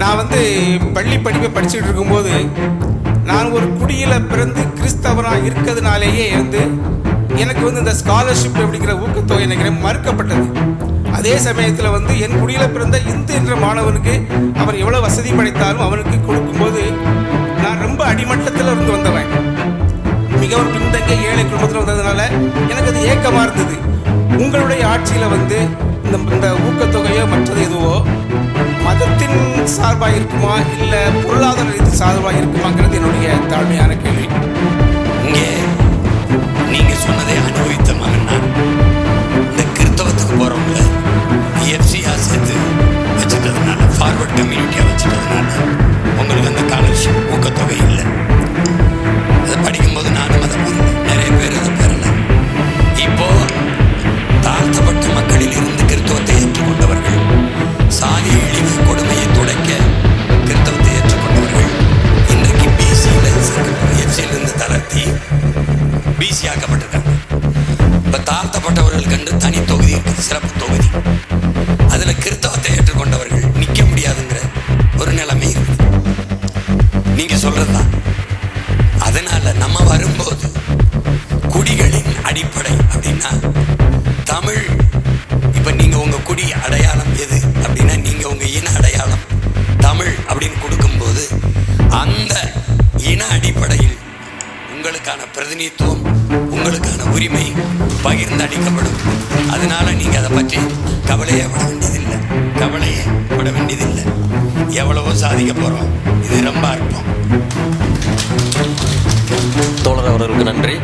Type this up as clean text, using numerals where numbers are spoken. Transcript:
நான் பள்ளி படிப்பை படிச்சுட்டு இருக்கும்போது நான் ஒரு குடியில் பிறந்து கிறிஸ்தவராக இருக்கிறதுனாலேயே எனக்கு இந்த ஸ்காலர்ஷிப் அப்படிங்கிற ஊக்கத்தொகை எனக்கு மறுக்கப்பட்டது. அதே சமயத்தில் என் குடியில் பிறந்த இந்து என்ற மாணவனுக்கு அவர் எவ்வளோ வசதி படைத்தாலும் அவனுக்கு கொடுக்கும்போது நான் ரொம்ப அடிமட்டத்தில் இருந்து வந்தவன், மிகவும் பின்தங்கிய ஏழை குடும்பத்தில் வந்ததுனால எனக்கு அது ஏக்கமாக இருந்தது. உங்களுடைய ஆட்சியில் இந்த ஊக்கத்தொகையோ மற்றது எதுவோ மதத்தின் சார்பாக இருக்குமா இல்லை பொருளாதார ரீதி சார்பாக இருக்குமாங்கிறது என்னுடைய தாழ்மையான கேள்வி. இங்கே நீங்க சொன்னதை அனுபவித்த மகன் நான். இந்த கிறிஸ்தவத்துக்கு போறவங்கள எஃப்சியா சேர்த்து வச்சுட்டதுனால, ஃபார்வர்ட் கம்யூனிட்டியா வச்சுட்டதுனால உங்களுக்கு அந்த ஸ்காலர்ஷிப் ஊக்கத்தொகை இல்லை. அதை படிக்கும்போது நானும் அதை பெறல, நிறைய பேர் அதை பெறல. இப்போ தாழ்த்தப்பட்ட மக்களில் இருந்து கிறிஸ்தவத்தை ஏற்றுக்கொண்டவர்கள், சாதி இழிவு கொடுமையை துடைக்க கிறிஸ்தவத்தை ஏற்றுக்கொண்டவர்கள் இன்றைக்கு எஃப்சியிலிருந்து தளர்த்தி பிசி ஆக்கப்பட்டிருக்காங்க. இப்போ தாழ்த்தப்பட்டவர்கள் கண்டு தனி தொகுதி இருக்குது, சிறப்பு தொகுதி. அதில் கிறிஸ்தவத்தை ஏற்றுக்கொண்டவர்கள் நிற்க முடியாதுங்கிற ஒரு நிலைமை இருக்குது. நீங்கள் சொல்கிறது தான். அதனால் நம்ம வரும்போது குடிகளின் அடிப்படை அப்படின்னா தமிழ். இப்போ நீங்கள் உங்கள் குடி அடையாளம் எது அப்படின்னா நீங்கள் உங்கள் இன அடையாளம் தமிழ் அப்படின்னு கொடுக்கும்போது அந்த இன அடிப்படையில் உங்களுக்கான பிரதிநிதித்துவம், உங்களுக்கான உரிமை பகிர்ந்து அளிக்கப்படும். அதனால நீங்கள் அதை பற்றி கவலையே பட வேண்டியதில்லை. எவ்வளவோ சாதிக்க போகிறோம். இது ரொம்ப அற்பம். தோழர் அவர்களுக்கு நன்றி.